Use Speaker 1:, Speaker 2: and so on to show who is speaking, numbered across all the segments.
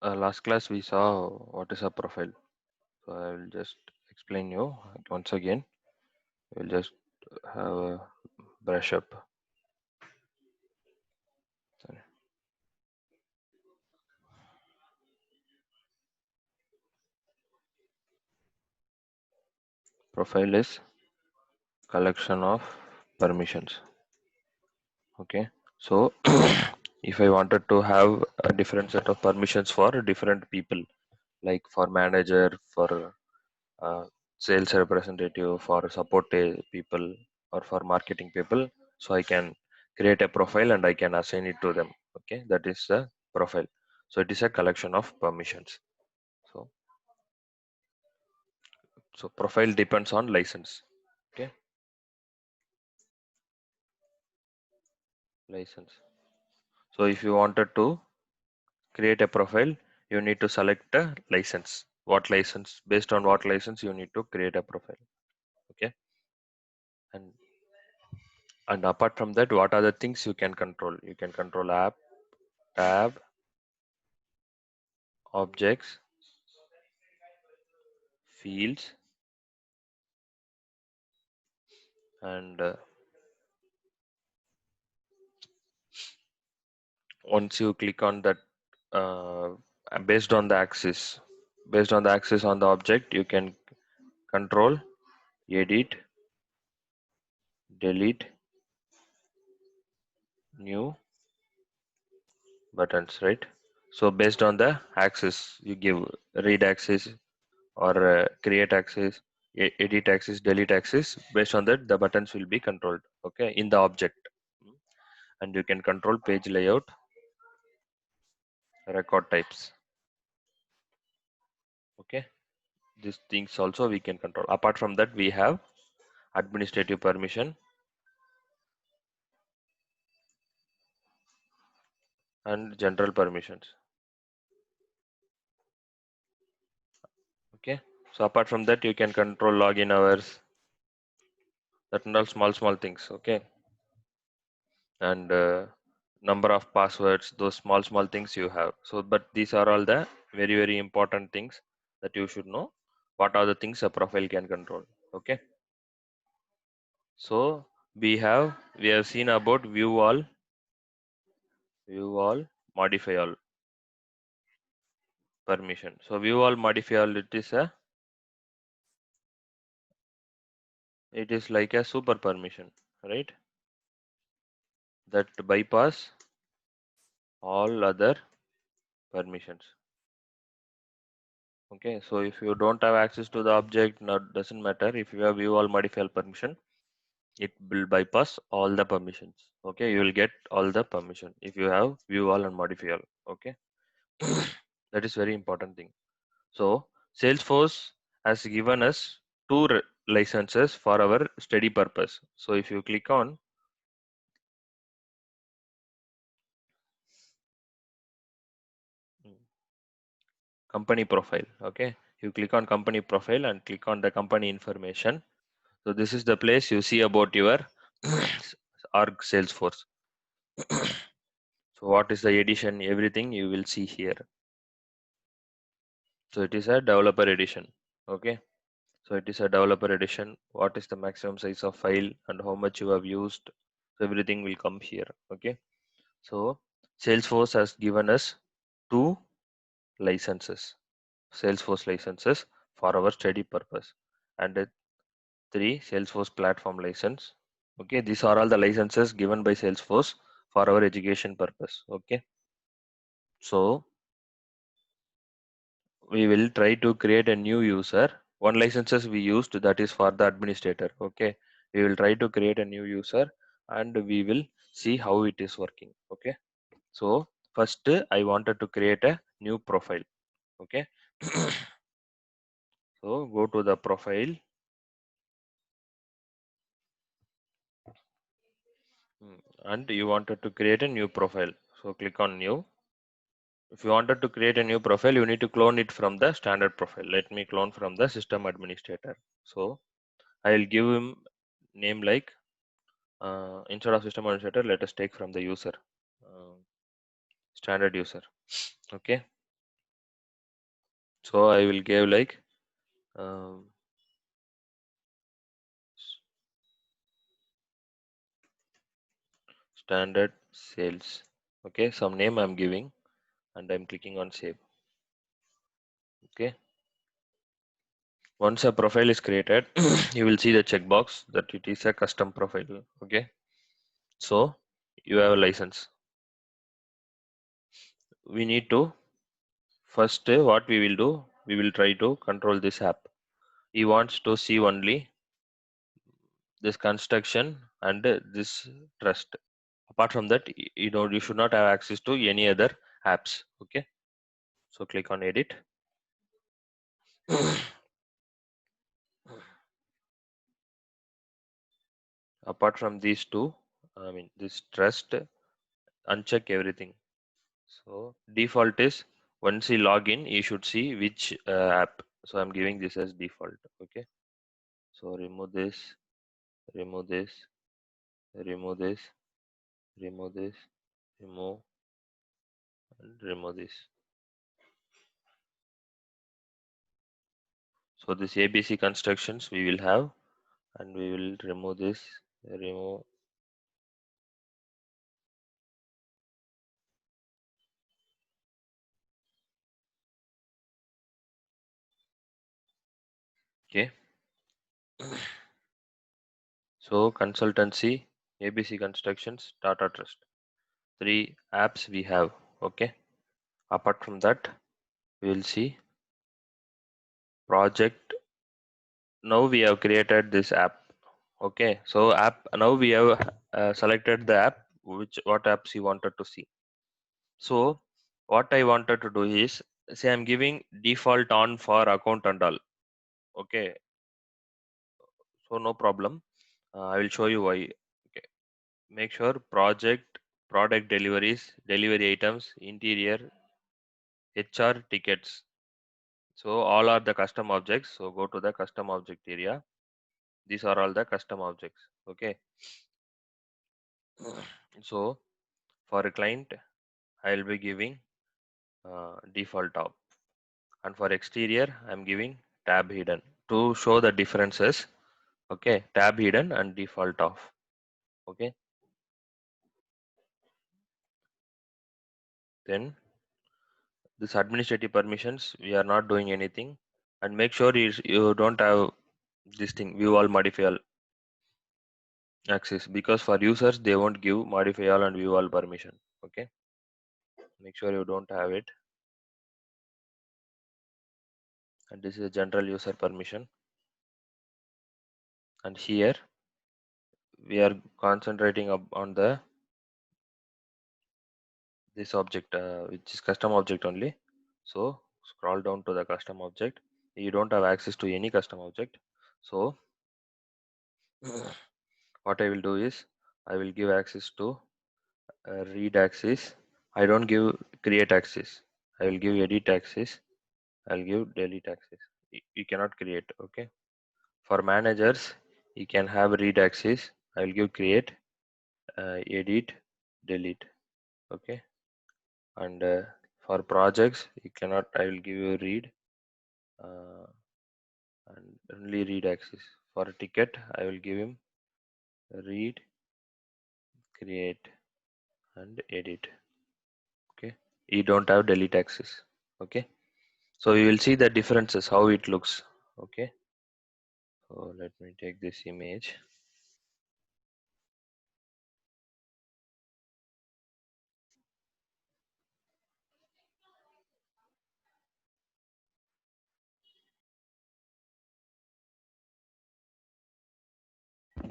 Speaker 1: Last class we saw what is a profile. So I will just explain you once again. We'll just have a brush up. Sorry. Profile is collection of permissions. Okay. So if I wanted to have a different set of permissions for different people, like for manager, for sales representative, for support people, or for marketing people, so I can create a profile and I can assign it to them. Okay, that is the profile. So it is a collection of permissions. So profile depends on license. Okay, license. So if you wanted to create a profile, you need to select a license. What license? Based on what license you need to create a profile. Okay, and apart from that, what are the things you can control? You can control app, tab, objects, fields, and once you click on that, uh, based on the axis, on the object, you can control, edit, delete, new buttons, right? So based on the axis, you give read axis or create axis, edit axis, delete axis. Based on that, the buttons will be controlled. Okay, in the object. And you can control page layout, record types. Okay, these things also we can control. Apart from that, we have administrative permission and general permissions. Okay, so apart from that, you can control login hours, that and all small things. Okay, and number of passwords, those small things you have. So but these are all the very important things that you should know. What are the things a profile can control? Okay, so we have seen about view all, modify all, permission. So view all, modify all, it is like a super permission, right? That bypass all other permissions. Okay, so if you don't have access to the object, not doesn't matter. If you have view all, modify all permission, it will bypass all the permissions. Okay, you will get all the permission if you have view all and modify all. Okay, that is very important thing. So Salesforce has given us two licenses for our study purpose. So if you click on company profile, okay, you click on company profile and click on the company information. So this is the place you see about your org Salesforce. So what is the edition, everything you will see here. So it is a developer edition. Okay, so it is a developer edition. What is the maximum size of file and how much you have used, so everything will come here. Okay, so Salesforce has given us two licenses, Salesforce licenses for our study purpose, and three Salesforce platform license. Okay, these are all the licenses given by Salesforce for our education purpose. Okay, so we will try to create a new user. One licenses we used, that is for the administrator. Okay, we will try to create a new user and we will see how it is working. Okay, so first I wanted to create a new profile. Okay, so go to the profile. And you wanted to create a new profile, so click on new. If you wanted to create a new profile, you need to clone it from the standard profile. Let me clone from the system administrator. So I will give him name like instead of system administrator, let us take from the user. Uh, standard user. Okay, so I will give like um, standard sales. Okay, some name I'm giving and I'm clicking on save. Okay, once a profile is created, you will see the checkbox that it is a custom profile. Okay, so you have a license. We need to first what we will do, we will try to control this app. He wants to see only this construction and this trust. Apart from that, you should not have access to any other apps. Okay, so click on edit. Apart from these two, I mean this trust, uncheck everything. So default is once you log in, you should see which app. So I'm giving this as default. Okay, so remove this, remove this, remove this, remove this, remove and remove this. So this ABC constructions we will have, and we will remove this, remove. Okay, so consultancy, ABC constructions, Tata Trust. Three apps we have. Okay, apart from that, we will see project. Now we have created this app. Okay, so app, now we have selected the app, which what apps you wanted to see. So what I wanted to do is, say I'm giving default on for account and all. Okay, so no problem. I will show you why. Okay, make sure project, product deliveries, delivery items, interior, HR tickets. So all are the custom objects. So go to the custom object area. These are all the custom objects. Okay, so for a client, I will be giving default top, and for exterior I'm giving tab hidden to show the differences. Okay, tab hidden and default off. Okay, then this administrative permissions, we are not doing anything, and make sure you don't have this thing view all modify all access, because for users they won't give modify all and view all permission. Okay, make sure you don't have it, and this is a general user permission, and here we are concentrating on the this object, which is custom object only. So scroll down to the custom object. You don't have access to any custom object. So what I will do is, I will give access to read access. I don't give create access. I will give edit access. I'll give delete access. You cannot create. Okay. For managers, you can have read access. I will give create, edit, delete. Okay. And for projects, you cannot. I will give you read. Uh, and only read access. For a ticket, I will give him read, create, and edit. Okay, you don't have delete access. Okay, so you will see the differences how it looks. Okay, so let me take this image.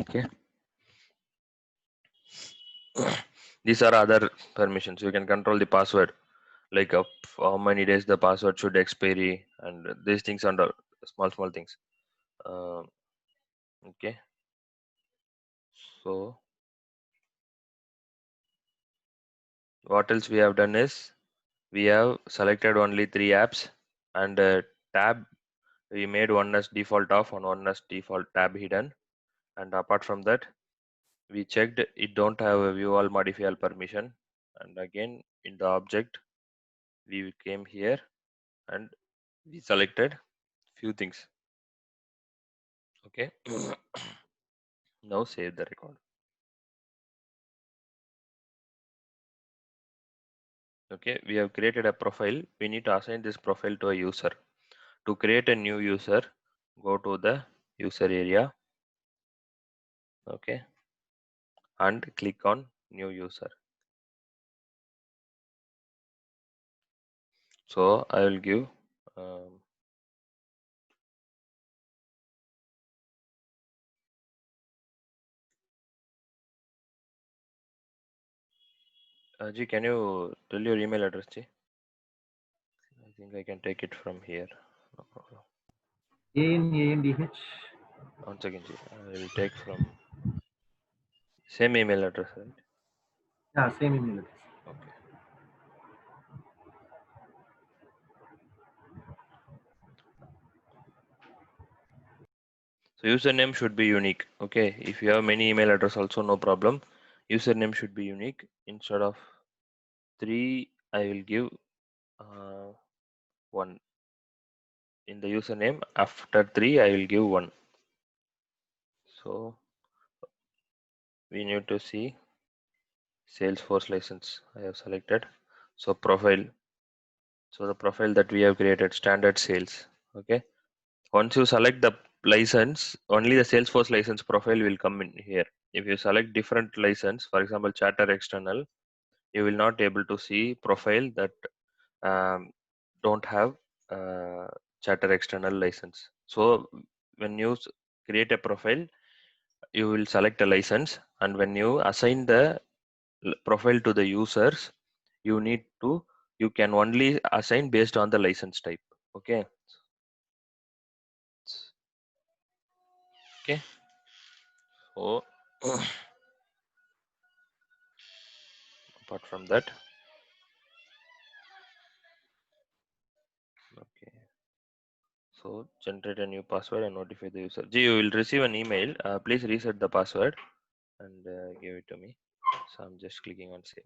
Speaker 1: Okay, these are other permissions. You can control the password, like how many days the password should expiry, and these things under small things. Um, okay, so what else we have done is, we have selected only three apps, and tab we made one as default off and one as default tab hidden, and apart from that we checked it don't have a view all modify all permission. and again in the object we came here and we selected few things. Okay. Now save the record. Okay, we have created a profile. We need to assign this profile to a user. To create a new user, go to the user area. Okay, and click on new user. So I will give um, Ji, can you tell your email address, Ji? I think I can take it from here. No problem.
Speaker 2: ANANDH.
Speaker 1: One second, Ji. I will take from same email address, right?
Speaker 2: Yeah, same email address.
Speaker 1: Okay. So username should be unique. Okay. If you have many email address, also no problem. Username should be unique. Instead of 3, I will give 1 in the username. After 3, I will give 1. So we need to see Salesforce license. I have selected. So profile. So the profile that we have created, standard sales. Okay. Once you select the license, only the Salesforce license profile will come in here. If you select different license, for example, Charter External, you will not able to see profile that don't have uh, Charter External license. So when you create a profile, you will select a license, and when you assign the profile to the users, you need to you can only assign based on the license type. Okay. Okay. So apart from that, okay. So generate a new password and notify the user. G, you will receive an email. Please reset the password and give it to me. So I'm just clicking on save.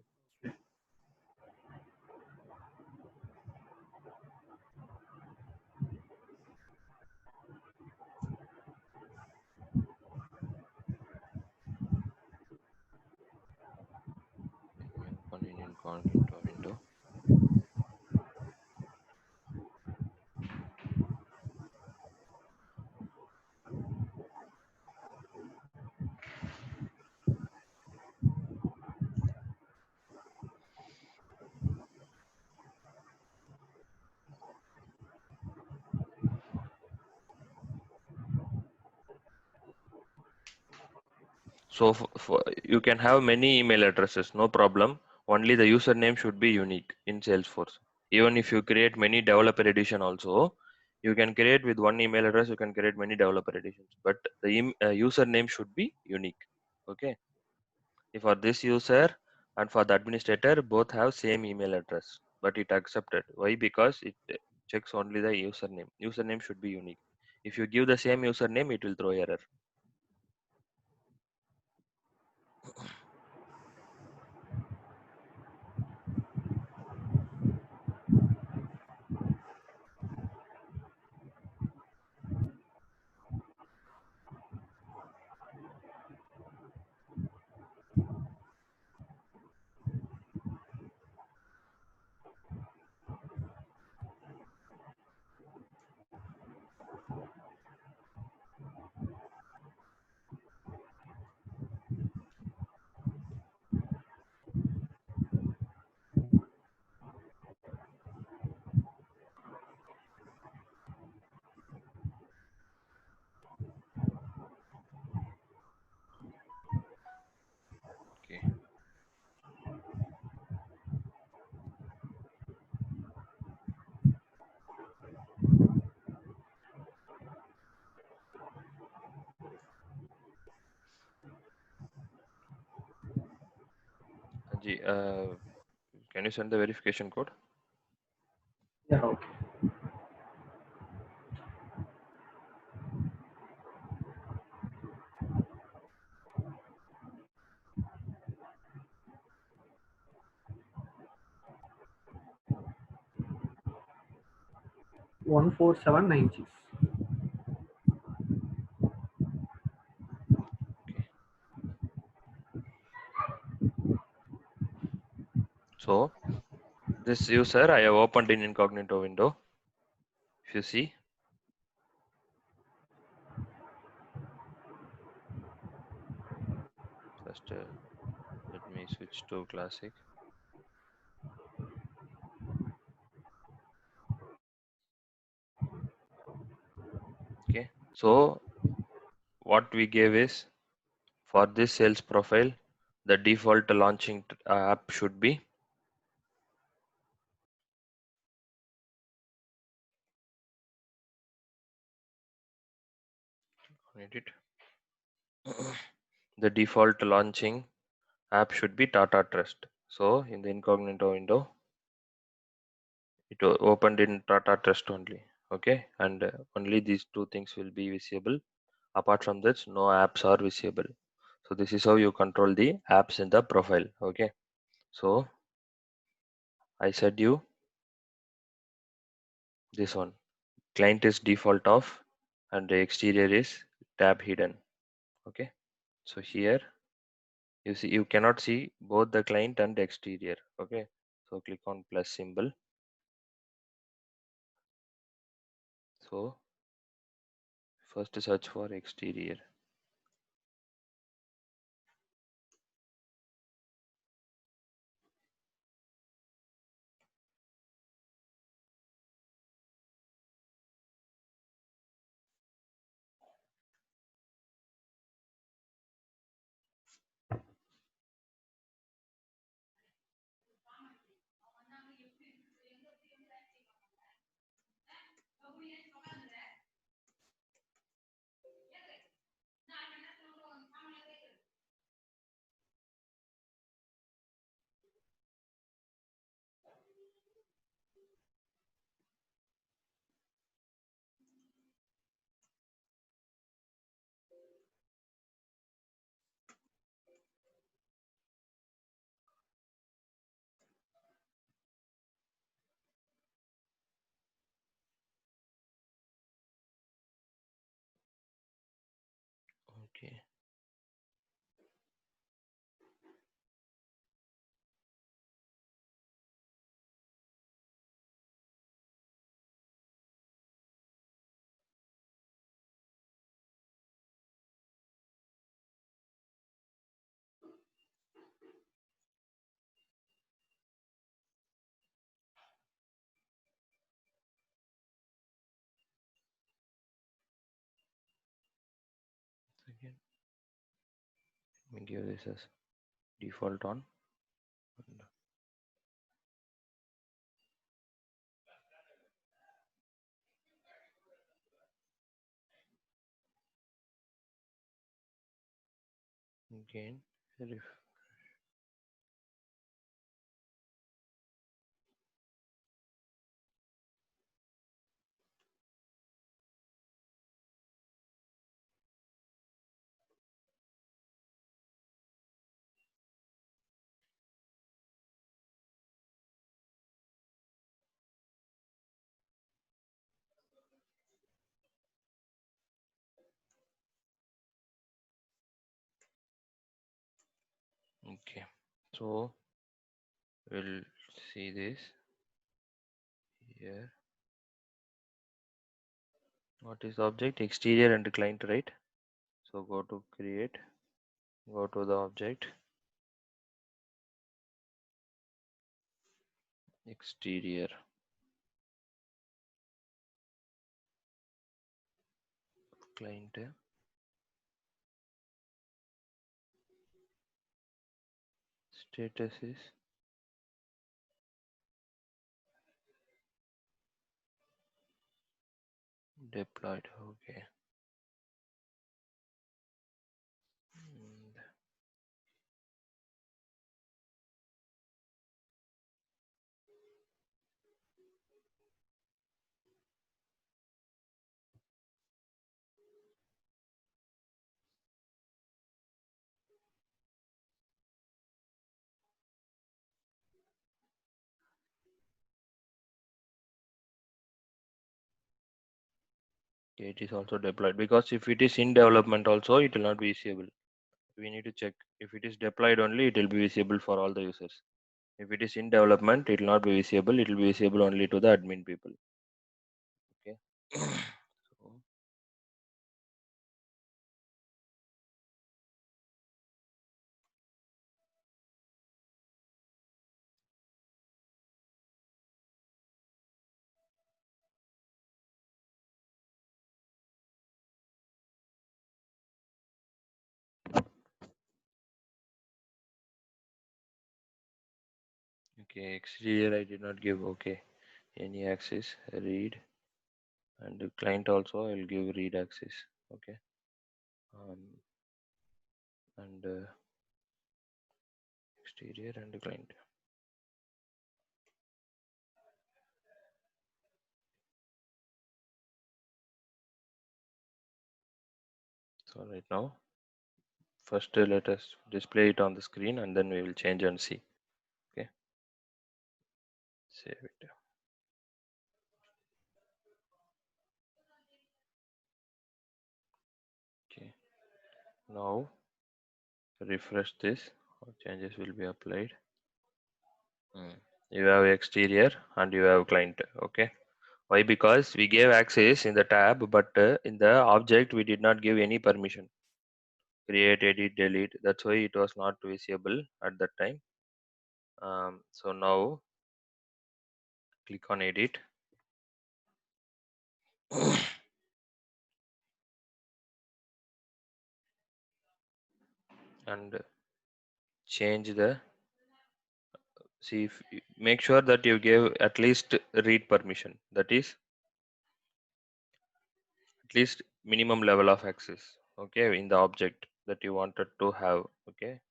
Speaker 1: Open in incognito window. So you can have many email addresses, no problem. Only the username should be unique in Salesforce. Even if you create many developer edition also, you can create with one email address, you can create many developer editions, but the username should be unique. Okay. If for this user and for the administrator, both have same email address, but it accepted. Why? Because it checks only the username. Username should be unique. If you give the same username, it will throw error. Okay. Ji, can you send the verification code?
Speaker 2: Yeah, okay. 14796.
Speaker 1: Okay. So this user I have opened in incognito window. If you see, just let me switch to classic. Okay. So what we gave is for this sales profile, the default launching app should be edit. The default launching app should be Tata Trust. So in the incognito window, it opened in Tata Trust only. Okay, and only these two things will be visible. Apart from this, no apps are visible. So this is how you control the apps in the profile. Okay, so I said you this one. Client is default off and the exterior is tab hidden. Okay, so here you see you cannot see both the client and the exterior. Okay, so click on plus symbol. So first search for exterior. Okay, again, let me give this as default on. Again, okay, so we'll see this here. What is the object? Exterior and client, right? So go to create, go to the object, exterior, client, status is deployed. Okay. And Okay, it is also deployed because if it is in development also, it will not be visible. We need to check if it is deployed only, it will be visible for all the users. If it is in development, it will not be visible. It will be visible only to the admin people. Okay. So, okay, exterior I did not give. Okay, any access read, and the client also I'll give read access. Okay, and exterior and the client. So right now, first let us display it on the screen, and then we will change and see. Okay, save it. Okay, now refresh this. Changes will be applied. You have exterior and you have client. Okay, why? Because we gave access in the tab, but in the object we did not give any permission. Create, edit, delete. That's why it was not visible at that time. So now click on edit and change the. See, if make sure that you gave at least read permission. That is at least minimum level of access. Okay, in the object that you wanted to have. Okay,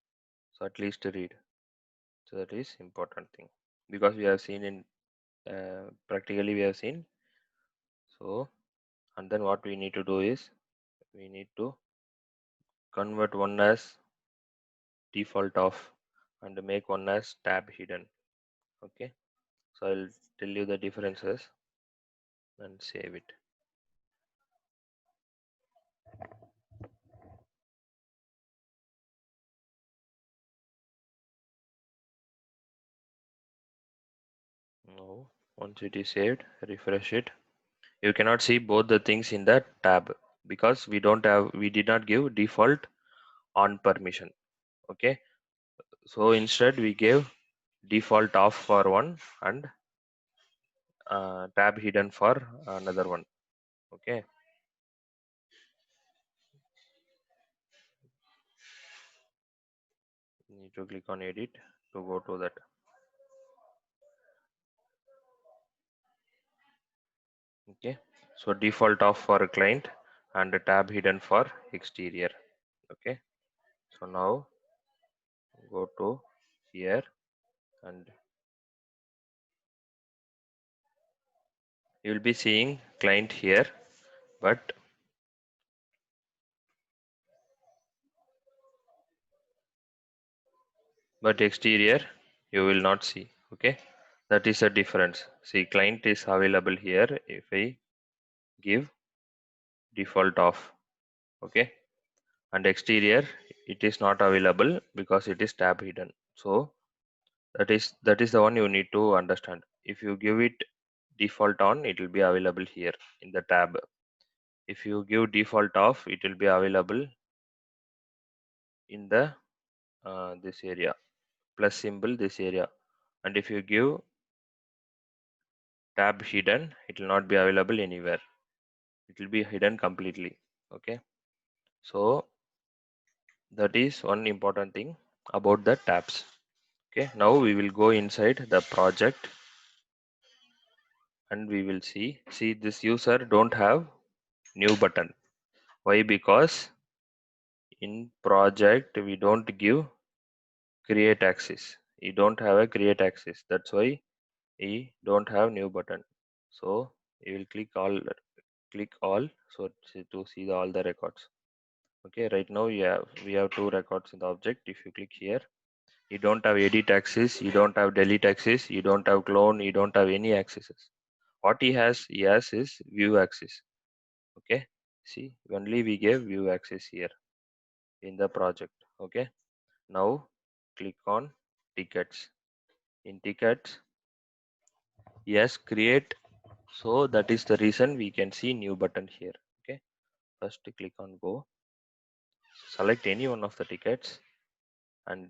Speaker 1: so at least read. So that is important thing because we have seen in practically we have seen. So and then what we need to do is we need to convert one as default off and make one as tab hidden. Okay, so I'll tell you the differences and save it. Now once it is saved, refresh it. You cannot see both the things in the tab because we did not give default on permission. Okay, so instead we gave default off for one and tab hidden for another one. Okay, you need to click on edit to go to that. Okay, so default off for a client and a tab hidden for exterior. Okay, so now go to here and you will be seeing client here, but exterior you will not see. Okay, that is a difference. See, client is available here if I give default off. Okay, and exterior it is not available because it is tab hidden. So that is the one you need to understand. If you give it default on, it will be available here in the tab. If you give default off, it will be available in the this area plus symbol, this area. And if you give tab hidden, it will not be available anywhere. It will be hidden completely. Okay, so that is one important thing about the tabs. Okay, now we will go inside the project and we will see this user don't have new button. Why? Because in project we don't give create access. You don't have a create access. That's why we don't have new button. So you will click all so to see all the records. Okay, right now we have two records in the object. If you click here, you don't have edit access, you don't have delete access, you don't have clone, you don't have any accesses. What he has is view access. Okay, see, only we gave view access here in the project. Okay, now click on tickets. In tickets, yes, create. So that is the reason we can see new button here. Okay, first click on go, select any one of the tickets, and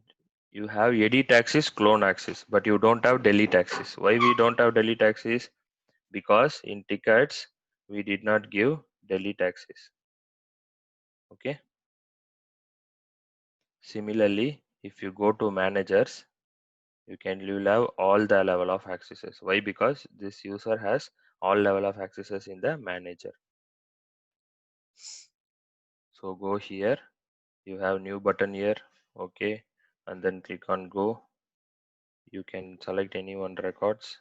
Speaker 1: you have edit axis, clone axis, but you don't have delete axis. Why we don't have delete axis? Because in tickets we did not give delete axis. Okay, similarly, if you go to managers, you will have all the level of accesses. Why? Because this user has all level of accesses in the manager. So go here, you have new button here. Okay, and then click on go. You can select any one records,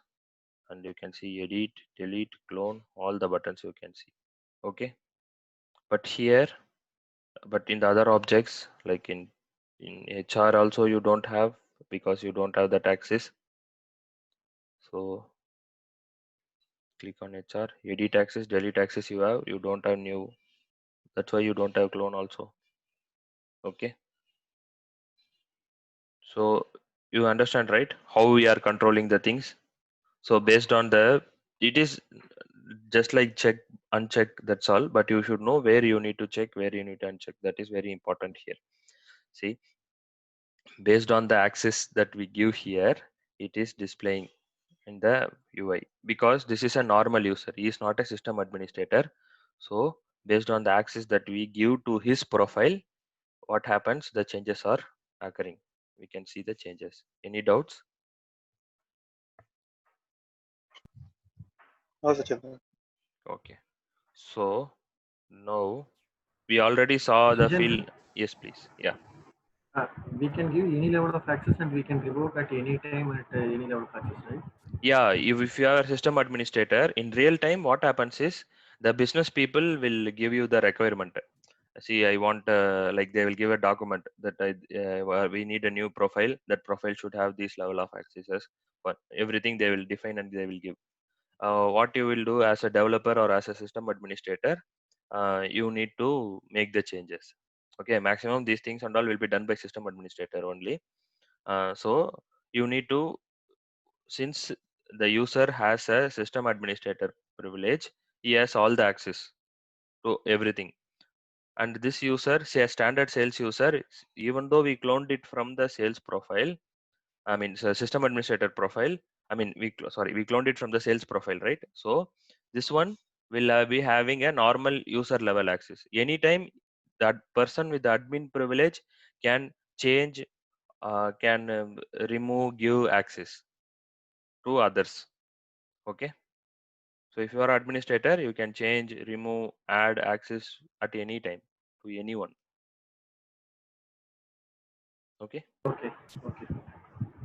Speaker 1: and you can see edit, delete, clone, all the buttons you can see. Okay, but here, but in the other objects, like in HR also you don't have, because you don't have that access. So click on HR, edit access, delete access you have, you don't have new. That's why you don't have clone also. Okay, so you understand, right, how we are controlling the things. So based on the, it is just like check, uncheck, that's all, but you should know where you need to check, where you need to uncheck. That is very important here. See, based on the access that we give here, it is displaying in the UI, because this is a normal user, he is not a system administrator. So based on the access that we give to his profile, what happens, the changes are occurring. We can see the changes. Any doubts?
Speaker 3: No, Sachin.
Speaker 1: Okay, so now we already saw the
Speaker 2: Decision,
Speaker 1: field. Yes, please. Yeah.
Speaker 2: we can give any level of access and we can revoke at any time at any level of access, right?
Speaker 1: Yeah, if you are a system administrator, in real time what happens is the business people will give you the requirement. See, I want, like they will give a document that we need a new profile. That profile should have this level of accesses. But everything they will define and they will give. What you will do as a developer or as a system administrator, you need to make the changes. Okay, maximum these things and all will be done by system administrator only. So you need to, since the user has a system administrator privilege, he has all the access to everything. And this user, say a standard sales user, even though we cloned it from the sales profile, I mean, so system administrator profile, I mean, we cloned it from the sales profile, right? So this one will be having a normal user level access. Anytime that person with the admin privilege can change, can remove, give access to others. Okay. So if you are administrator, you can change, remove, add access at any time to anyone. Okay.
Speaker 2: Okay, okay.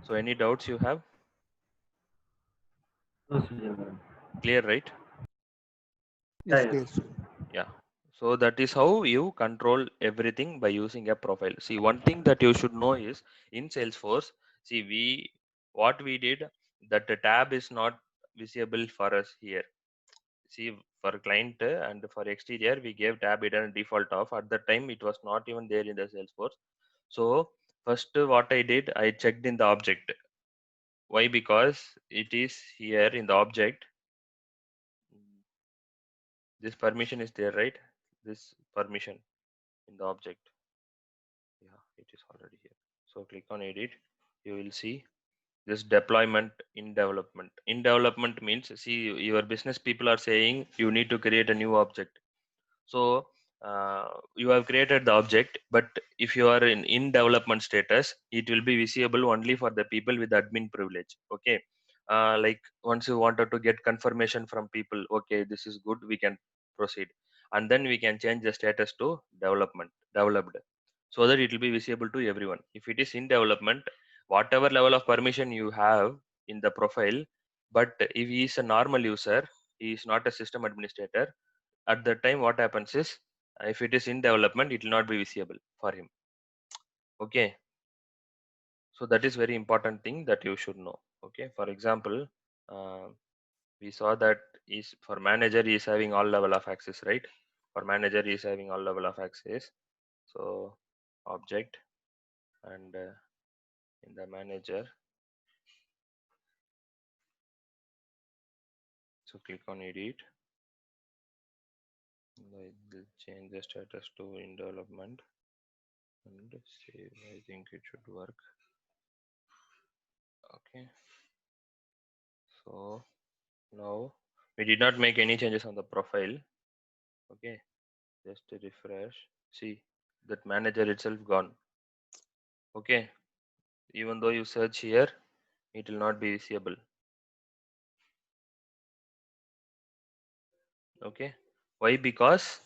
Speaker 1: So any doubts you have?
Speaker 2: No, Sujendran.
Speaker 1: Clear, right?
Speaker 2: Yeah,
Speaker 4: Yes,
Speaker 2: yes.
Speaker 4: clear, sir.
Speaker 1: Yeah. So that is how you control everything by using a profile. See, one thing that you should know is in Salesforce, see, what we did, that the tab is not visible for us here. See, for client and for exterior, we gave tab hidden default off. At that time, it was not even there in the Salesforce. So first, what I did, I checked in the object. Why? Because it is here in the object. This permission is there, right? This permission in the object. Yeah, it is already here. So click on edit. You will see this deployment in development. In development means, see, your business people are saying you need to create a new object. So you have created the object, but if you are in development status, it will be visible only for the people with admin privilege. Okay, like once you wanted to get confirmation from people, okay, this is good, we can proceed, and then we can change the status to developed, so that it will be visible to everyone. If it is in development, whatever level of permission you have in the profile, but if he is a normal user, he is not a system administrator, at that time what happens is, if it is in development, it will not be visible for him. Okay, so that is very important thing that you should know. Okay, for example, uh, we saw that is for manager, he is having all level of access, right? For manager is having all level of access. So object, and in the manager, so click on edit. I will change the status to in development and save. I think it should work. Okay, so now we did not make any changes on the profile. Okay, just to refresh, see that manager itself gone. Okay, even though you search here, it will not be visible. Okay, why? Because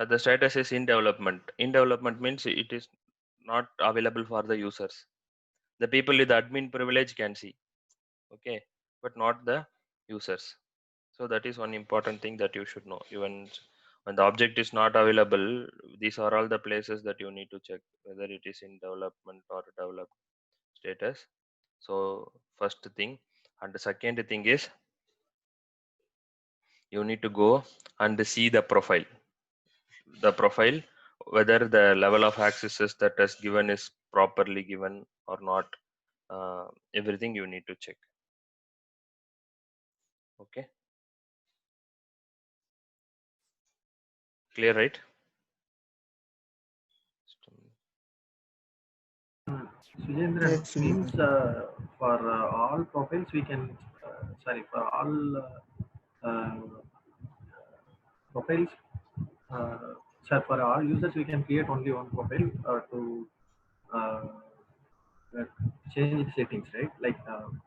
Speaker 1: the status is in development. In development means it is not available for the users. The people with admin privilege can see. Okay, but not the users. So that is one important thing that you should know. Even when the object is not available, these are all the places that you need to check whether it is in development or developed status. So first thing, and the second thing is you need to go and see the profile. The profile, whether the level of accesses that is given is properly given or not. Everything you need to check. Okay, clear, right?
Speaker 2: Sujendran,
Speaker 3: Yes,
Speaker 2: means
Speaker 3: Sujendran.
Speaker 2: for all profiles we can, sorry, for all profiles, uh, sir, for all users we can create only one profile to uh, uh, change the settings, right? Like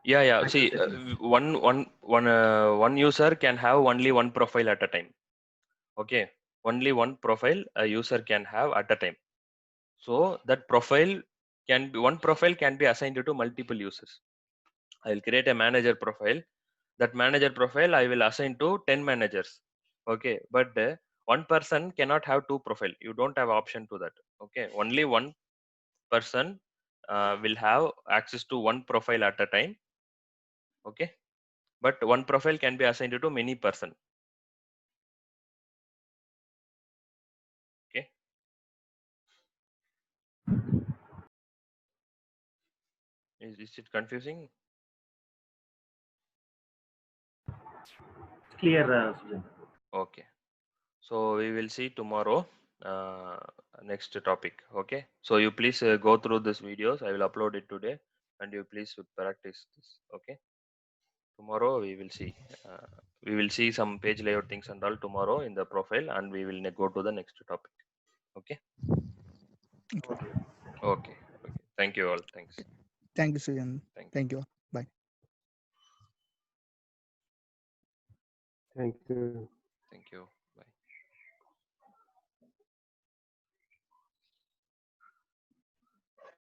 Speaker 1: Yeah.
Speaker 2: access
Speaker 1: See,
Speaker 2: settings.
Speaker 1: one user can have only one profile at a time. Okay, only one profile a user can have at a time. So that profile can be, one profile can be assigned to multiple users. I will create a manager profile. That manager profile I will assign to 10 managers. Okay, but one person cannot have two profile. You don't have option to that. Okay, only one person will have access to one profile at a time. Okay, but one profile can be assigned to many person. Okay, is it confusing?
Speaker 2: Clear, Sujendran.
Speaker 1: Okay, so we will see tomorrow next topic. Okay, so you please go through these videos. I will upload it today, and you please practice this. Okay, tomorrow we will see some page layout things and all tomorrow in the profile, and we will go to the next topic. Okay.
Speaker 3: Okay.
Speaker 2: Okay.
Speaker 1: Okay. Thank you all. Thanks.
Speaker 3: Thank you, Sujendran.
Speaker 1: Thank you.
Speaker 3: Thank you. Bye.
Speaker 4: Thank you.
Speaker 1: Thank you.